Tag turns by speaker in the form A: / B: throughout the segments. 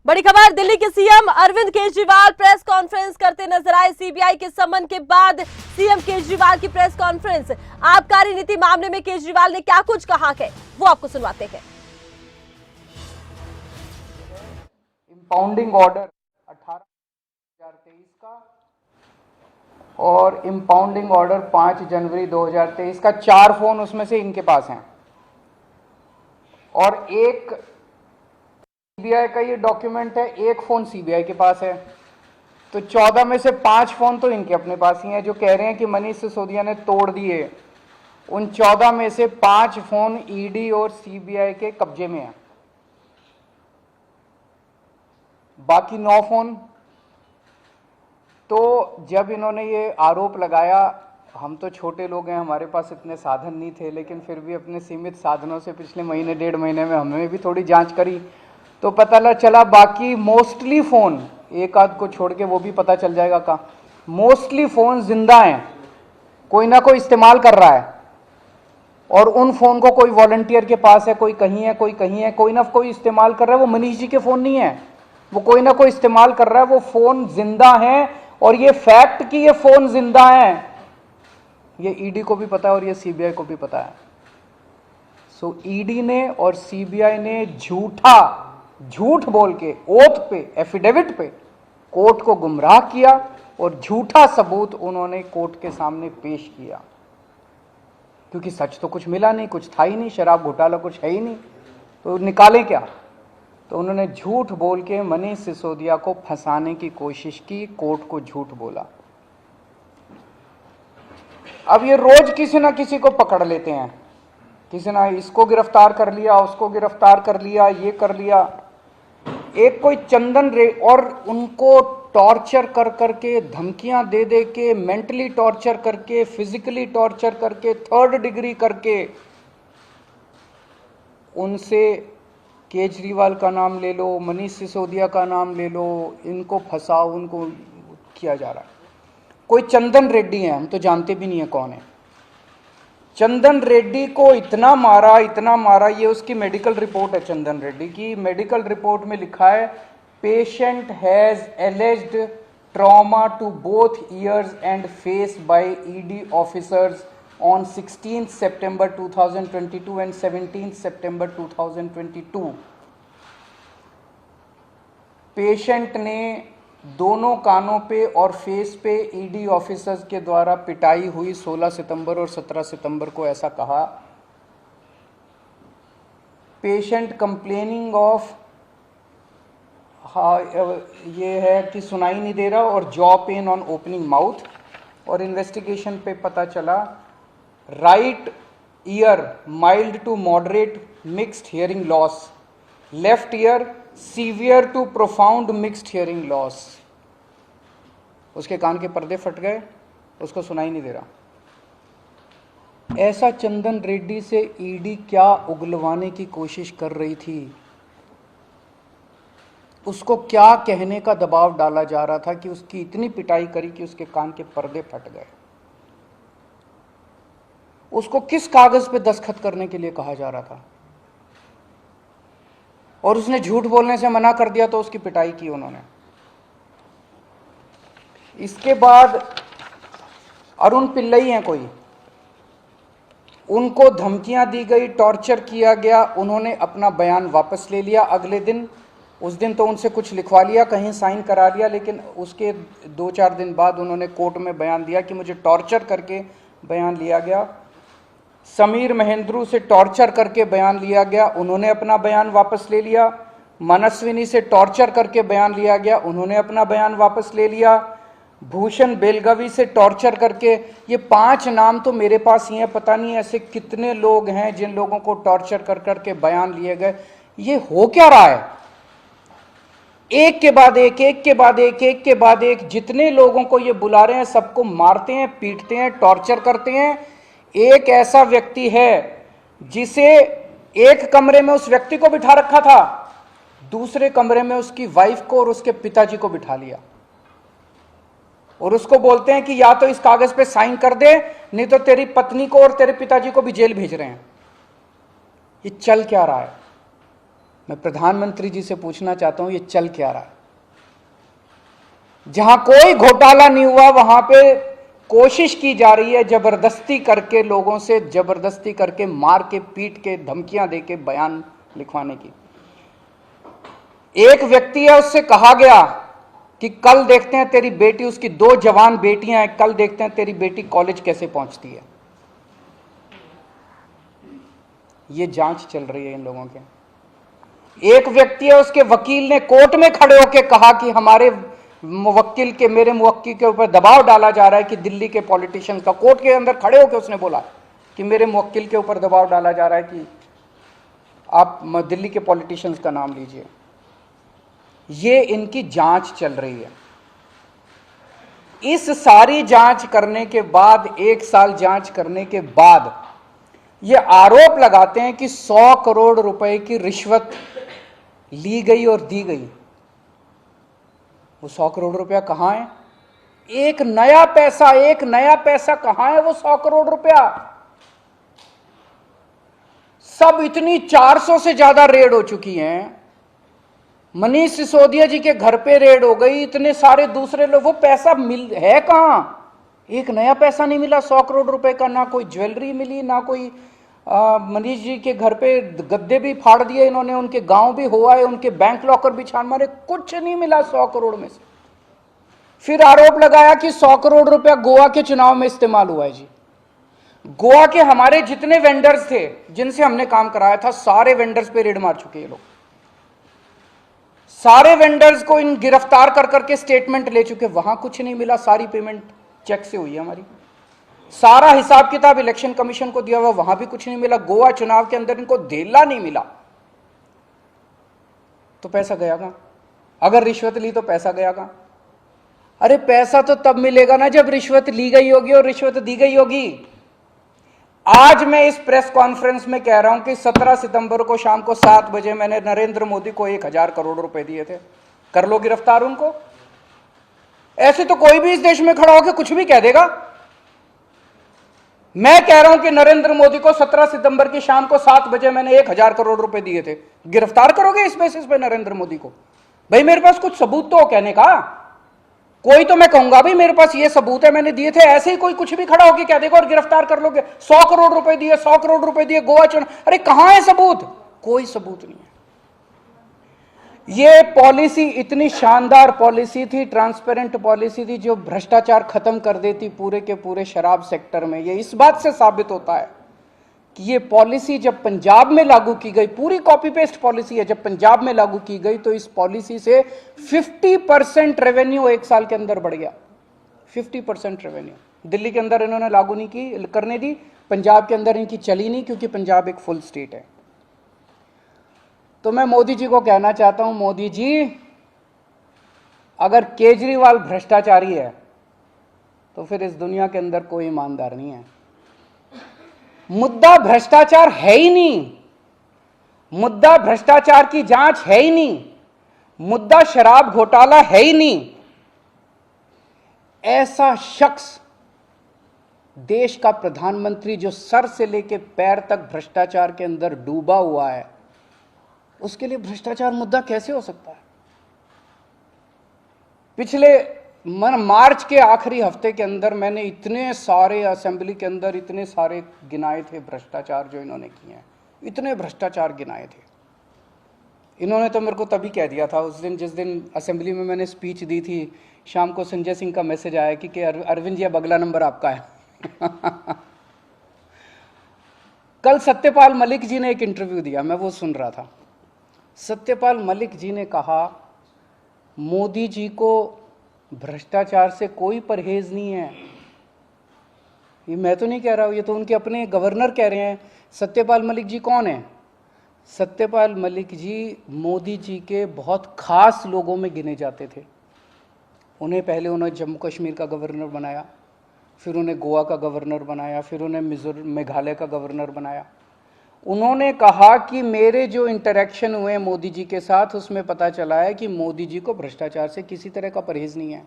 A: बड़ी खबर, दिल्ली के CM Arvind Kejriwal press conference करते नजर आए। सीबीआई के समन के बाद सीएम केजरीवाल की प्रेस कॉन्फ्रेंस। आबकारी नीति मामले में केजरीवाल ने क्या कुछ कहा है, वो आपको सुनवाते हैं।
B: इंपाउंडिंग ऑर्डर 18/2023 का और इंपाउंडिंग ऑर्डर 5 जनवरी 2023 का 4 फोन उसमें से इनके पास हैं और एक सीबीआई का ये डॉक्यूमेंट है, एक फोन सीबीआई के पास है। तो 14 में से 5 फोन तो इनके अपने पास ही हैं। जो कह रहे हैं कि मनीष सिसोदिया ने तोड़ दिए, उन 14 में से 5 फोन ईडी और सीबीआई के कब्जे में हैं। बाकी 9 फोन, तो जब इन्होंने ये आरोप लगाया, हम तो छोटे लोग हैं, हमारे पास इतने साधन नहीं थे, लेकिन फिर भी अपने सीमित साधनों से पिछले महीने 1.5 महीने में हमने भी थोड़ी जांच करी तो पता चला बाकी मोस्टली फ़ोन, एक आध को छोड़ के वो भी पता चल जाएगा का, मोस्टली फ़ोन जिंदा हैं, कोई ना कोई इस्तेमाल कर रहा है। और उन फ़ोन को कोई वॉलंटियर के पास है, कोई कहीं है, कोई कहीं है, कोई ना कोई इस्तेमाल कर रहा है। वो मनीष जी के फ़ोन नहीं है, वो कोई ना कोई इस्तेमाल कर रहा है। वो फ़ोन जिंदा हैं और ये फैक्ट कि ये फ़ोन जिंदा हैं ये ईडी को भी पता है और ये सीबीआई को भी पता है। सो ईडी ने और सीबीआई ने झूठ बोल के ओथ पे, एफिडेविट पे कोर्ट को गुमराह किया और झूठा सबूत उन्होंने कोर्ट के सामने पेश किया, क्योंकि सच तो कुछ मिला नहीं, कुछ था ही नहीं, शराब घोटाला कुछ है ही नहीं, तो निकालें क्या। तो उन्होंने झूठ बोल के मनीष सिसोदिया को फंसाने की कोशिश की, कोर्ट को झूठ बोला। अब ये रोज किसी ना किसी को पकड़ लेते हैं, किसी ने इसको गिरफ्तार कर लिया, उसको गिरफ्तार कर लिया, ये कर लिया। एक कोई चंदन रे, और उनको टॉर्चर कर करके, धमकियां दे दे के, मेंटली टॉर्चर करके, फिजिकली टॉर्चर करके, 3rd डिग्री करके, उनसे केजरीवाल का नाम ले लो, मनीष सिसोदिया का नाम ले लो, इनको फंसाओ, उनको किया जा रहा है। कोई चंदन रेड्डी है, हम तो जानते भी नहीं है कौन है। चंदन रेड्डी को इतना मारा, ये उसकी मेडिकल रिपोर्ट है। चंदन रेड्डी की मेडिकल रिपोर्ट में लिखा है, patient has alleged trauma to both ears and face by ED officers on 16 सितंबर 2022 एंड 17 सितंबर 2022। पेशेंट ने दोनों कानों पे और फेस पे ईडी ऑफिसर्स के द्वारा पिटाई हुई 16 सितंबर और 17 सितंबर को, ऐसा कहा। पेशेंट कंप्लेनिंग ऑफ, ये है कि सुनाई नहीं दे रहा, और jaw pain on opening mouth. और इन्वेस्टिगेशन पे पता चला right ear mild to moderate mixed hearing loss, left ear severe to profound mixed hearing loss. उसके कान के पर्दे फट गए, उसको सुनाई नहीं दे रहा। ऐसा चंदन रेड्डी से ईडी क्या उगलवाने की कोशिश कर रही थी, उसको क्या कहने का दबाव डाला जा रहा था कि उसकी इतनी पिटाई करी कि उसके कान के पर्दे फट गए। उसको किस कागज पे दस्तखत करने के लिए कहा जा रहा था, और उसने झूठ बोलने से मना कर दिया तो उसकी पिटाई की उन्होंने। इसके बाद अरुण पिल्लई हैं कोई, उनको धमकियां दी गई, टॉर्चर किया गया, उन्होंने अपना बयान वापस ले लिया अगले दिन। उस दिन तो उनसे कुछ लिखवा लिया, कहीं साइन करा लिया, लेकिन उसके 2-4 दिन बाद उन्होंने कोर्ट में बयान दिया कि मुझे टॉर्चर करके बयान लिया गया। समीर महेंद्रू से टॉर्चर करके बयान लिया गया, उन्होंने अपना बयान वापस ले लिया। मनस्विनी से टॉर्चर करके बयान लिया गया, उन्होंने अपना बयान वापस ले लिया। भूषण बेलगवी से टॉर्चर करके, ये 5 नाम तो मेरे पास ही हैं, पता नहीं ऐसे कितने लोग हैं जिन लोगों को टॉर्चर कर करके बयान लिए गए। ये हो क्या रहा है? एक के बाद एक, एक के बाद एक, एक के बाद एक, जितने लोगों को ये बुला रहे हैं सबको मारते हैं, पीटते हैं, टॉर्चर करते हैं। एक ऐसा व्यक्ति है जिसे एक कमरे में उस व्यक्ति को बिठा रखा था, दूसरे कमरे में उसकी वाइफ को और उसके पिताजी को बिठा लिया, और उसको बोलते हैं कि या तो इस कागज पे साइन कर दे, नहीं तो तेरी पत्नी को और तेरे पिताजी को भी जेल भेज रहे हैं। ये चल क्या रहा है? मैं प्रधानमंत्री जी से पूछना चाहता हूं ये चल क्या रहा है? जहां कोई घोटाला नहीं हुआ वहां पे कोशिश की जा रही है जबरदस्ती करके, लोगों से जबरदस्ती करके, मार के, पीट के, धमकियां दे के बयान लिखवाने की। एक व्यक्ति है, उससे कहा गया कि कल देखते हैं तेरी बेटी, उसकी 2 जवान बेटियां हैं, कल देखते हैं तेरी बेटी कॉलेज कैसे पहुंचती है। ये जांच चल रही है इन लोगों के। एक व्यक्ति है, उसके वकील ने कोर्ट में खड़े होकर कहा कि हमारे मुवक्किल के, मेरे मुवक्किल के ऊपर दबाव डाला जा रहा है कि दिल्ली के पॉलिटिशियंस का, कोर्ट के अंदर खड़े होकर उसने बोला कि मेरे मुवक्किल के ऊपर दबाव डाला जा रहा है कि आप दिल्ली के पॉलिटिशियंस का नाम लीजिए। ये इनकी जांच चल रही है। इस सारी जांच करने के बाद, 1 साल जांच करने के बाद, ये आरोप लगाते हैं कि 100 करोड़ रुपए की रिश्वत ली गई और दी गई। वो 100 करोड़ रुपया कहां है? एक नया पैसा कहां है वो 100 करोड़ रुपया? सब इतनी 400 से ज्यादा रेड हो चुकी हैं। मनीष सिसोदिया जी के घर पे रेड हो गई, इतने सारे दूसरे लोग, वो पैसा मिल है कहां? एक नया पैसा नहीं मिला 100 करोड़ रुपए का, ना कोई ज्वेलरी मिली, ना कोई मनीष जी के घर पे गद्दे भी फाड़ दिए इन्होंने, उनके गांव भी हुआ है, उनके बैंक लॉकर भी छान मारे, कुछ नहीं मिला 100 करोड़ में से। फिर आरोप लगाया कि 100 करोड़ रुपया गोवा के चुनाव में इस्तेमाल हुआ है। जी, गोवा के हमारे जितने वेंडर्स थे जिनसे हमने काम कराया था, सारे वेंडर्स पे रेड मार चुके ये लोग। सारे वेंडर्स को इन गिरफ्तार कर करके स्टेटमेंट ले चुके, वहां कुछ नहीं मिला, सारी पेमेंट चेक से हुई है हमारी। सारा हिसाब किताब इलेक्शन कमीशन को दिया हुआ, वहां भी कुछ नहीं मिला। गोवा चुनाव के अंदर इनको धेला नहीं मिला, तो पैसा गया कहां? अगर रिश्वत ली तो पैसा गया कहां? अरे पैसा तो तब मिलेगा ना जब रिश्वत ली गई होगी और रिश्वत दी गई होगी। आज मैं इस प्रेस कॉन्फ्रेंस में कह रहा हूं कि 17 सितंबर को शाम को 7 बजे मैंने नरेंद्र मोदी को 1000 करोड़ रुपए दिए थे। कर लो गिरफ्तार उनको। ऐसे तो कोई भी इस देश में खड़ा होकर कुछ भी कह देगा। मैं कह रहा हूं कि नरेंद्र मोदी को 17 सितंबर की शाम को 7 बजे मैंने 1000 करोड़ रुपए दिए थे। गिरफ्तार करोगे इस बेसिस पे नरेंद्र मोदी को? भाई मेरे पास कुछ सबूत तो हो कहने का। कोई तो मैं कहूंगा भाई मेरे पास ये सबूत है, मैंने दिए थे। ऐसे ही कोई कुछ भी खड़ा होकर कह देगा और गिरफ्तार कर लोगे। 100 करोड़ रुपए दिए, 100 करोड़ रुपए दिए गोवा चुनाव। अरे कहां है सबूत? कोई सबूत नहीं है। ये पॉलिसी इतनी शानदार पॉलिसी थी, ट्रांसपेरेंट पॉलिसी थी, जो भ्रष्टाचार खत्म कर देती पूरे के पूरे शराब सेक्टर में। ये इस बात से साबित होता है कि ये पॉलिसी जब पंजाब में लागू की गई, पूरी कॉपी पेस्ट पॉलिसी है, जब पंजाब में लागू की गई तो इस पॉलिसी से 50% रेवेन्यू 1 साल के अंदर बढ़ गया। 50% रेवेन्यू दिल्ली के अंदर इन्होंने लागू नहीं की, करने दी। पंजाब के अंदर इनकी चली नहीं, क्योंकि पंजाब एक फुल स्टेट है। तो मैं मोदी जी को कहना चाहता हूं, मोदी जी अगर केजरीवाल भ्रष्टाचारी है तो फिर इस दुनिया के अंदर कोई ईमानदार नहीं है। मुद्दा भ्रष्टाचार है ही नहीं, मुद्दा भ्रष्टाचार की जांच है ही नहीं, मुद्दा शराब घोटाला है ही नहीं। ऐसा शख्स, देश का प्रधानमंत्री जो सर से लेकर पैर तक भ्रष्टाचार के अंदर डूबा हुआ है, उसके लिए भ्रष्टाचार मुद्दा कैसे हो सकता है? पिछले मार्च के आखिरी हफ्ते के अंदर मैंने इतने सारे असेंबली के अंदर इतने सारे गिनाए थे भ्रष्टाचार जो इन्होंने किए हैं, इतने भ्रष्टाचार गिनाए थे। इन्होंने तो मेरे को तभी कह दिया था उस दिन, जिस दिन असेंबली में मैंने स्पीच दी थी, शाम को संजय सिंह का मैसेज आया कि अरविंद जी अब अगला नंबर आपका है। कल सत्यपाल मलिक जी ने एक इंटरव्यू दिया, मैं वो सुन रहा था। सत्यपाल मलिक जी ने कहा मोदी जी को भ्रष्टाचार से कोई परहेज नहीं है। ये मैं तो नहीं कह रहा हूं, ये तो उनके अपने गवर्नर कह रहे हैं। सत्यपाल मलिक जी कौन है? सत्यपाल मलिक जी मोदी जी के बहुत खास लोगों में गिने जाते थे। उन्हें पहले उन्होंने जम्मू कश्मीर का गवर्नर बनाया, फिर उन्हें गोवा का गवर्नर बनाया, फिर उन्हें मेघालय का गवर्नर बनाया। उन्होंने कहा कि मेरे जो इंटरेक्शन हुए मोदी जी के साथ, उसमें पता चला है कि मोदी जी को भ्रष्टाचार से किसी तरह का परहेज नहीं है।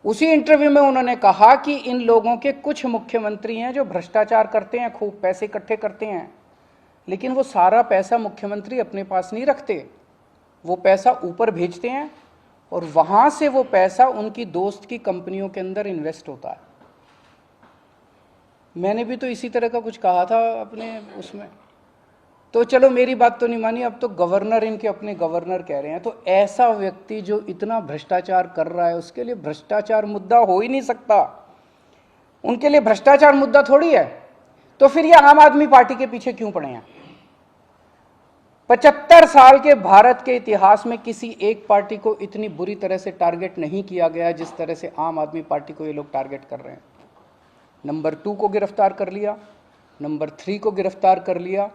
B: उसी इंटरव्यू में उन्होंने कहा कि इन लोगों के कुछ मुख्यमंत्री हैं जो भ्रष्टाचार करते हैं, खूब पैसे इकट्ठे करते हैं, लेकिन वो सारा पैसा मुख्यमंत्री अपने पास नहीं रखते, वो पैसा ऊपर भेजते हैं और वहां से वो पैसा उनकी दोस्त की कंपनियों के अंदर इन्वेस्ट होता है। मैंने भी तो इसी तरह का कुछ कहा था अपने उसमें, तो चलो मेरी बात तो नहीं मानी, अब तो गवर्नर इनके अपने गवर्नर कह रहे हैं। तो ऐसा व्यक्ति जो इतना भ्रष्टाचार कर रहा है उसके लिए भ्रष्टाचार मुद्दा हो ही नहीं सकता, उनके लिए भ्रष्टाचार मुद्दा थोड़ी है। तो फिर ये आम आदमी पार्टी के पीछे क्यों पड़े हैं? 75 साल के भारत के इतिहास में किसी एक पार्टी को इतनी बुरी तरह से टारगेट नहीं किया गया जिस तरह से आम आदमी पार्टी को ये लोग टारगेट कर रहे हैं। नंबर 2 को गिरफ्तार कर लिया, नंबर 3 को गिरफ्तार कर लिया,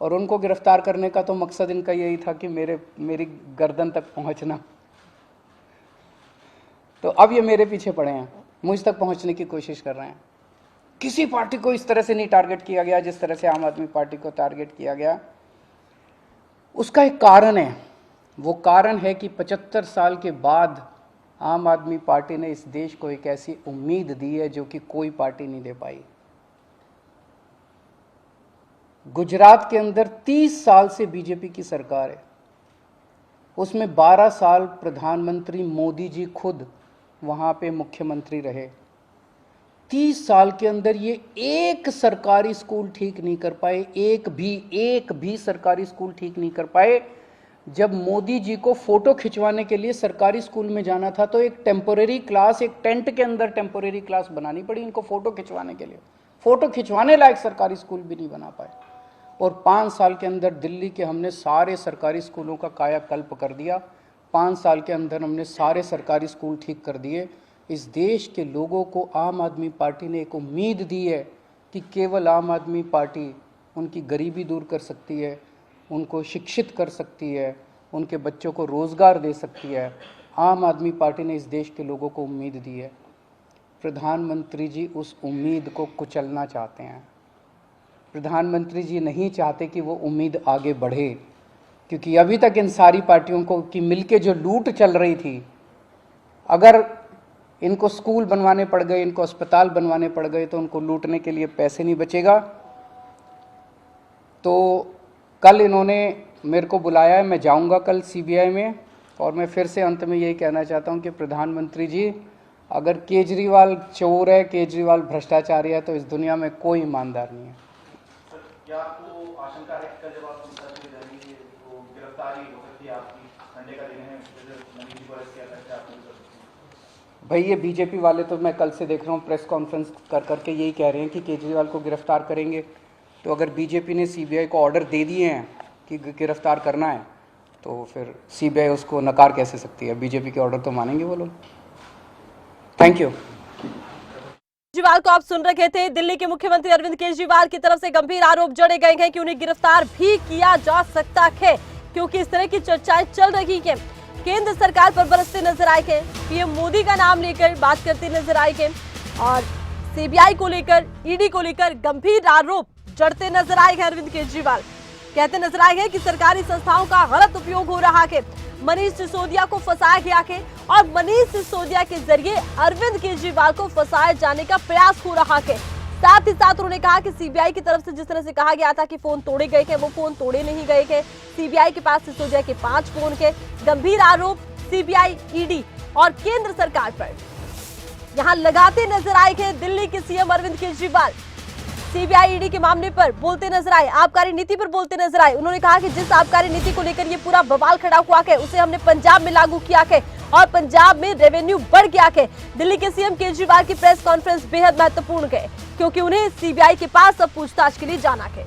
B: और उनको गिरफ्तार करने का तो मकसद इनका यही था कि मेरी गर्दन तक पहुंचना। तो अब ये मेरे पीछे पड़े हैं, मुझ तक पहुंचने की कोशिश कर रहे हैं। किसी पार्टी को इस तरह से नहीं टारगेट किया गया जिस तरह से आम आदमी पार्टी को टारगेट किया गया। उसका एक कारण है, वो कारण है कि 75 साल के बाद आम आदमी पार्टी ने इस देश को एक ऐसी उम्मीद दी है जो कि कोई पार्टी नहीं दे पाई। गुजरात के अंदर 30 साल से बीजेपी की सरकार है, उसमें 12 साल प्रधानमंत्री मोदी जी खुद वहां पे मुख्यमंत्री रहे। 30 साल के अंदर ये एक सरकारी स्कूल ठीक नहीं कर पाए, एक भी सरकारी स्कूल ठीक नहीं कर पाए। जब मोदी जी को फोटो खिंचवाने के लिए सरकारी स्कूल में जाना था तो एक टेम्पोरेरी क्लास, एक टेंट के अंदर टेम्पोरेरी क्लास बनानी पड़ी इनको फोटो खिंचवाने के लिए। फोटो खिंचवाने लायक सरकारी स्कूल भी नहीं बना पाए। और 5 साल के अंदर दिल्ली के हमने सारे सरकारी स्कूलों का कायाकल्प कर दिया। 5 साल के अंदर हमने सारे सरकारी स्कूल ठीक कर दिए। इस देश के लोगों को आम आदमी पार्टी ने एक उम्मीद दी है कि केवल आम आदमी पार्टी उनकी गरीबी दूर कर सकती है, उनको शिक्षित कर सकती है, उनके बच्चों को रोज़गार दे सकती है। आम आदमी पार्टी ने इस देश के लोगों को उम्मीद दी है। प्रधानमंत्री जी उस उम्मीद को कुचलना चाहते हैं। प्रधानमंत्री जी नहीं चाहते कि वो उम्मीद आगे बढ़े, क्योंकि अभी तक इन सारी पार्टियों को की मिलके जो लूट चल रही थी, अगर इनको स्कूल बनवाने पड़ गए, इनको अस्पताल बनवाने पड़ गए तो उनको लूटने के लिए पैसे नहीं बचेगा। तो कल इन्होंने मेरे को बुलाया है, मैं जाऊंगा कल सीबीआई में, और मैं फिर से अंत में यही कहना चाहता हूं कि प्रधानमंत्री जी, अगर केजरीवाल चोर है, केजरीवाल भ्रष्टाचारी है, तो इस दुनिया में कोई ईमानदार नहीं है।
C: क्या आपको आशंका है कि जब आप जाएंगे तो गिरफ्तारी हो सकती है आपकी? संडे का दिन है, नवीन जी को अरेस्ट किया सकता है आपको?
B: भाई ये बीजेपी वाले तो मैं कल से देख रहा हूँ प्रेस कॉन्फ्रेंस कर करके यही कह रहे हैं कि केजरीवाल को गिरफ्तार करेंगे। तो अगर बीजेपी ने सीबीआई को ऑर्डर दे दिए हैं कि गिरफ्तार करना है, तो फिर सीबीआई उसको नकार कैसे सकती है? बीजेपी के ऑर्डर तो मानेंगे वो लोग। Thank you.
A: केजरीवाल को आप सुन रखे थे। दिल्ली के मुख्यमंत्री अरविंद केजरीवाल की तरफ से गंभीर आरोप जड़े गए हैं कि उन्हें गिरफ्तार भी किया जा सकता है, क्योंकि इस तरह की चर्चाएं चल रही हैं। केंद्र सरकार पर बरसते नजर आए हैं, पीएम मोदी का नाम लेकर बात करते नजर आए हैं, और सीबीआई को लेकर, ईडी को लेकर गंभीर आरोप जड़ते नजर आए हैं। अरविंद केजरीवाल कहते नजर आए हैं कि सरकारी संस्थाओं का गलत उपयोग हो रहा है, मनीष सिसोदिया को फंसाया गया है और मनीष सिसोदिया के जरिए अरविंद केजरीवाल को फंसाए जाने का प्रयास हो रहा है। साथ ही साथ उन्होंने कहा कि सीबीआई की तरफ से जिस तरह से कहा गया था कि फोन तोड़े गए थे, वो फोन तोड़े नहीं गए थे। सीबीआई के पास सिसोदिया के 5 फोन थे। गंभीर आरोप सीबीआई, ईडी और केंद्र सरकार पर यहां लगाते नजर आए थे। दिल्ली के CM Arvind Kejriwal CBI, ED के मामले पर बोलते नजर आए, आबकारी नीति पर बोलते नजर आए। उन्होंने कहा कि जिस आबकारी नीति को लेकर ये पूरा बवाल खड़ा हुआ है, उसे हमने पंजाब में लागू किया है और पंजाब में रेवेन्यू बढ़ गया है। दिल्ली के सीएम केजरीवाल की प्रेस कॉन्फ्रेंस बेहद महत्वपूर्ण है, क्योंकि उन्हें सीबीआई के पास अब पूछताछ के लिए जाना है।